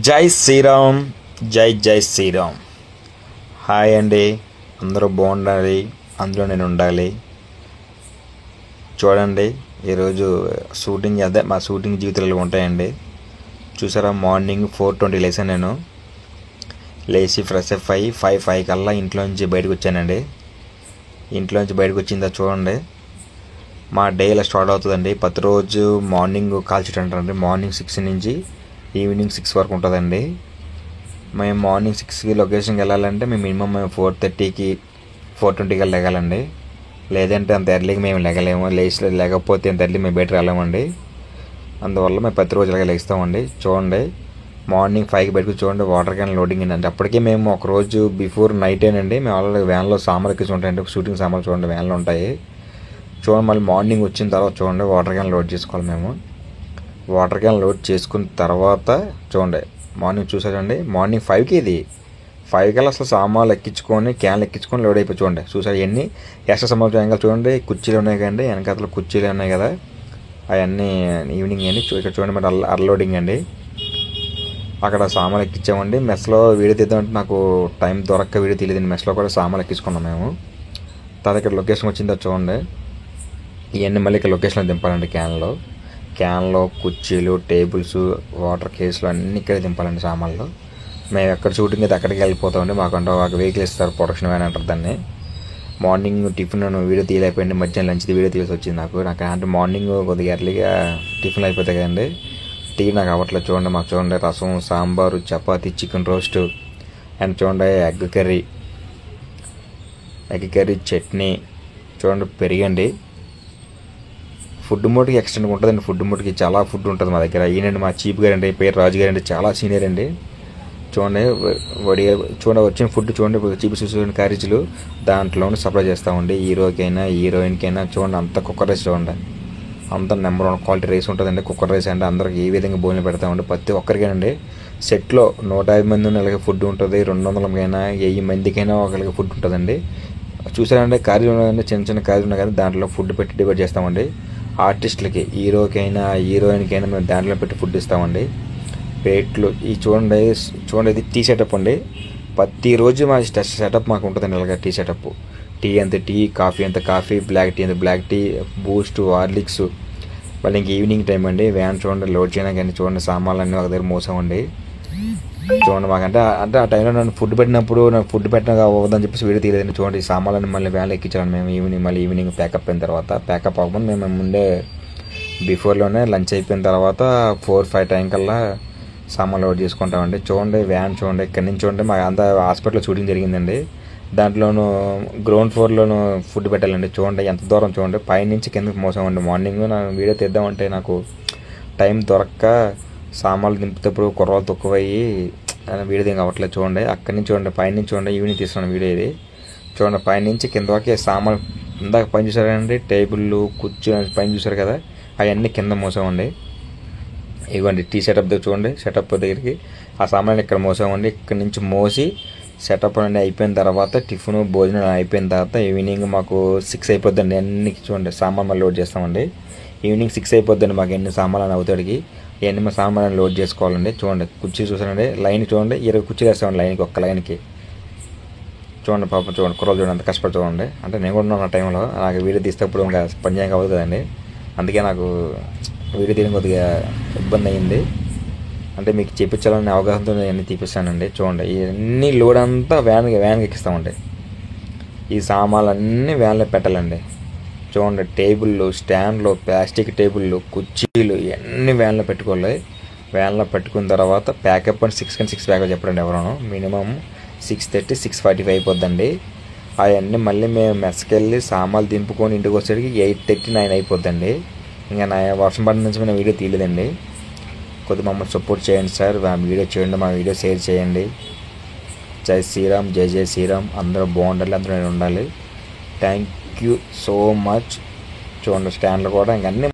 జై శ్రీరామ్. జై జై శ్రీరామ్. హాయ్ అండి, అందరూ బాగుండాలి, అందులో నేను ఉండాలి. చూడండి, ఈరోజు షూటింగ్ అదే మా షూటింగ్ జీవితాలు ఉంటాయండి. చూసారా, మార్నింగ్ 4:20 లేసాను. నేను లేచి ఫ్రెష్ అప్ అయ్యి 5 కల్లా ఇంట్లోంచి బయటకు వచ్చానండి. ఇంట్లోంచి బయటకు వచ్చిందా చూడండి, మా డే ఇలా స్టార్ట్ అవుతుందండి. ప్రతిరోజు మార్నింగ్ కాల్ షీట్ అంటారండి. మార్నింగ్ 6 నుంచి ఈవినింగ్ 6 వరకు ఉంటుందండి. మేము మార్నింగ్ 6కి లొకేషన్కి వెళ్ళాలంటే మేము మినిమం 4:30కి 4:20 కల్లా లెగాలండి. లేదంటే అంత ఎర్లీకి మేము లెగలేము. లేకపోతే అంత ఎర్లీ మేము బయటకు రాలేమండి. అందువల్ల మేము ప్రతిరోజు ఇలాగే లేస్తామండి. చూడండి, మార్నింగ్ 5కి బయటకు చూడండి, వాటర్ క్యాన్ లోడింగ్ అండి. అప్పటికే మేము ఒకరోజు బిఫోర్ నైట్ ఏనండి మేము ఆల్రెడీ వ్యాన్లో సామాన్లు ఎక్కించి ఉంటాయండి. షూటింగ్ సామాన్లు చూడండి వ్యాన్లో ఉంటాయి. చూడండి, మళ్ళీ మార్నింగ్ వచ్చిన తర్వాత చూడండి వాటర్ క్యాన్ లోడ్ చేసుకోవాలి. మేము వాటర్ క్యాన్ లోడ్ చేసుకున్న తర్వాత చూడండి, మార్నింగ్ చూసారండి, మార్నింగ్ 5కి ఇది 5 కల్లా అసలు సామాన్లు ఎక్కించుకొని క్యాన్లు ఎక్కించుకొని లోడ్ అయిపోయి చూడండి. చూసారు ఎన్ని ఎక్స్ట్రా సామాన్లు వెనకాల చూడండి, కుర్చీలు ఉన్నాయి కదండి, వెనకాల కుర్చీలు ఉన్నాయి కదా, అవన్నీ ఈవినింగ్ అండి. ఇక్కడ చూడండి మరి అన్లోడింగ్ అండి. అక్కడ సామాన్లు ఎక్కించామండి. మెస్లో వీడియో తీద్దామంటే నాకు టైం దొరక్క వీడియో తీయలేదండి. మెస్లో కూడా సామాన్లు ఎక్కించుకున్నాం మేము. తర్వాత ఇక్కడ లొకేషన్ వచ్చిందో చూడండి, ఇవన్నీ మళ్ళీ ఇక్కడ లొకేషన్లో దింపాలండి. క్యాన్లో కుర్చీలు, టేబుల్స్, వాటర్ కేసులు అన్నీ ఇక్కడే దింపాలండి సామాన్లు. మేము ఎక్కడ షూటింగ్ అయితే అక్కడికి వెళ్ళిపోతామండి. మాకంటే ఒక వెహికల్ ఇస్తారు, ప్రొడక్షన్ వ్యాన్ అంటారు దాన్ని. మార్నింగ్ టిఫిన్ వీడియో తీయలేకపోయింది, మధ్యాహ్నం లంచ్ది వీడియో తీయాల్సి వచ్చింది నాకు అంటే మార్నింగ్ కొద్దిగా ఎర్లీగా టిఫిన్లు అయిపోతాయి కదండి, టీ నాకు అవ్వట్లేదు. చూడండి, మాకు చూడండి రసం, sambar, chapati, chicken roast and చూడండి ఎగ్ కర్రీ, చట్నీ, చూడండి పెరిగండి. ఫుడ్ మోటికి ఎక్స్టెండ్ ఉంటుందండి. ఫుడ్ మోటికి చాలా ఫుడ్ ఉంటుంది మా దగ్గర. ఈయనండి మా చీఫ్ గారు అండి, పేరు రాజు గారు అండి, చాలా సీనియర్ అండి. చూడండి చూడండి వచ్చిన ఫుడ్ చూడండి, చీఫ్ చూడండి క్యారేజీలు దాంట్లోనే సప్లై చేస్తామండి. హీరోకైనా హీరోయిన్కైనా చూడండి, అంత కుక్కర్ రైస్ చూడండి, అంత నెంబర్ 1 క్వాలిటీ రైస్ ఉంటుందండి. కుక్కర్ రైస్ అంటే అందరికి ఏ విధంగా భోజనం పెడతామండి. ప్రతి ఒక్కరికైనా సెట్లో 150 మంది ఉన్న ఫుడ్ ఉంటుంది, 200కైనా 1000 మందికైనా ఒకరికి ఫుడ్ ఉంటుందండి. చూసారంటే క్యారేజ్ ఉన్నదండి, చిన్న క్యారేజ్ ఉన్నాయి కదా, దాంట్లో ఫుడ్ పెట్టి డివైడ్ చేస్తామండి. ఆర్టిస్టులకి, హీరోకైనా హీరోయిన్కైనా మేము దాంట్లో పెట్టి ఫుడ్ ఇస్తామండి. ప్లేట్లు ఈ చూడండి ఇది టీ సెటప్ అండి. ప్రతిరోజు మా సెటప్ మాకు ఉంటుందండి. ఇలాగ టీ సెటప్, టీ అంత టీ, కాఫీ అంత కాఫీ, బ్లాక్ టీ అంత బ్లాక్ టీ, బూస్ట్, హార్లిక్స్. మళ్ళీ ఇంక ఈవినింగ్ టైం అండి, వ్యాన్ చూడండి లోడ్ చేయడానికి కానీ చూడండి సామాన్లు అన్నీ ఒక దగ్గర మోసామండి. చూడండి మాకంటే ఆ టైంలో నన్ను ఫుడ్ పెట్టిన అవ్వదని చెప్పేసి వీడియో తీయలేదండి. చూడండి ఈ సామాన్లను మళ్ళీ వ్యాన్లో ఎక్కించాను మేము. ఈవినింగ్ ప్యాకప్ అయిన తర్వాత, ప్యాకప్ అవ్వకుండా మేము ముందే బిఫోర్లోనే లంచ్ అయిపోయిన తర్వాత 4-5 టైం కల్లా సామాన్లు లోడ్ చేసుకుంటామండి. చూడండి వ్యాన్ చూడండి, ఇక్కడి నుంచి చూడండి మా అంతా హాస్పిటల్లో షూటింగ్ జరిగిందండి. దాంట్లోనూ గ్రౌండ్ ఫ్లోర్లోనూ ఫుడ్ పెట్టాలండి. చూడండి ఎంత దూరం చూడండి, పైనుంచి కిందకి మోసామండి. మార్నింగ్ నా వీడియో తీద్దామంటే నాకు టైం దొరక్క సామాన్లు దింపుతప్పుడు కుర్రాలు తక్కువయ్యి వీడియో దింగ అవ్వట్లేదు. చూడండి అక్కడి నుంచి చూడండి, పైనుంచి చూడండి, ఈవినింగ్ తీస్తున్నాను వీడియో ఇది. చూడండి పైనుంచి కింద వరకు సామాన్లు ఇందాక పైన చూసారండి, టేబుల్లు, కుర్చీ పైన చూసారు కదా, అవన్నీ కింద మోసామండి. ఇవ్వండి టీ సెటప్ దగ్గర చూడండి, సెటప్ దగ్గరికి ఆ సామాన్లు ఇక్కడ మోసామండి. ఇక్కడ నుంచి మోసి సెటప్ అన్నీ అయిపోయిన తర్వాత టిఫిన్ భోజనం అయిపోయిన తర్వాత ఈవినింగ్ మాకు 6 అయిపోద్దండి. అన్ని చూడండి సామాన్లు లోడ్ చేస్తామండి. ఈవినింగ్ 6 అయిపోద్దండి మాకు ఎన్ని సామాన్లు అవుతాడికి. ఇవన్నీ మా సామాన్లు లోడ్ చేసుకోవాలండి. చూడండి కుర్చీ చూసానండి, లైన్ చూడండి 20 కుర్చీలు వేస్తామండి లైన్కి, ఒక్క లైన్కి. చూడండి పాప చూడండి, కుర్రలు చూడండి అంత కష్టపడి చూడండి. అంటే నేను కూడా ఉన్నాను ఆ టైంలో, నాకు వీడియో తీసేటప్పుడు ఇంకా పని చేయక అవ్వదు కదండి. అందుకే నాకు వీడియో తీయడం కొద్దిగా ఇబ్బంది అయింది. అంటే మీకు చూపించాలని అవగాహనతో అన్నీ తీపిస్తానండి. చూడండి ఇవన్నీ లోడ్ అంతా వ్యాన్కి ఎక్కిస్తామండి. ఈ సామాన్లు అన్నీ వ్యాన్లో పెట్టాలండి. చూడండి టేబుళ్ళు, స్టాండ్లు, ప్లాస్టిక్ టేబుళ్ళు, కుర్చీలు ఇవన్నీ వ్యాన్లో పెట్టుకోవాలి. వ్యాన్లో పెట్టుకున్న తర్వాత ప్యాకప్ అని 6 ప్యాకప్ చెప్పండి ఎవరో. మినిమం 6:30, 6:45 అయిపోద్దండి. అవన్నీ మళ్ళీ మేము మెస్కి వెళ్ళి సామాన్లు దింపుకొని ఇంటికి వచ్చేసరికి 8:30, 9 అయిపోద్దండి. ఇంకా వర్షం పడిన నుంచి మేము వీడియో తీయలేదండి. కొద్దిగా మమ్మల్ని సపోర్ట్ చేయండి సార్, మా వీడియో చేయండి, మా వీడియో షేర్ చేయండి. జై శ్రీరామ్, జై జై శ్రీరామ్. అందరూ బాగుండాలి, అందరూ నేను ఉండాలి. Thank you so much. చూడండి స్టాండ్లు కూడా ఇంక అన్నీ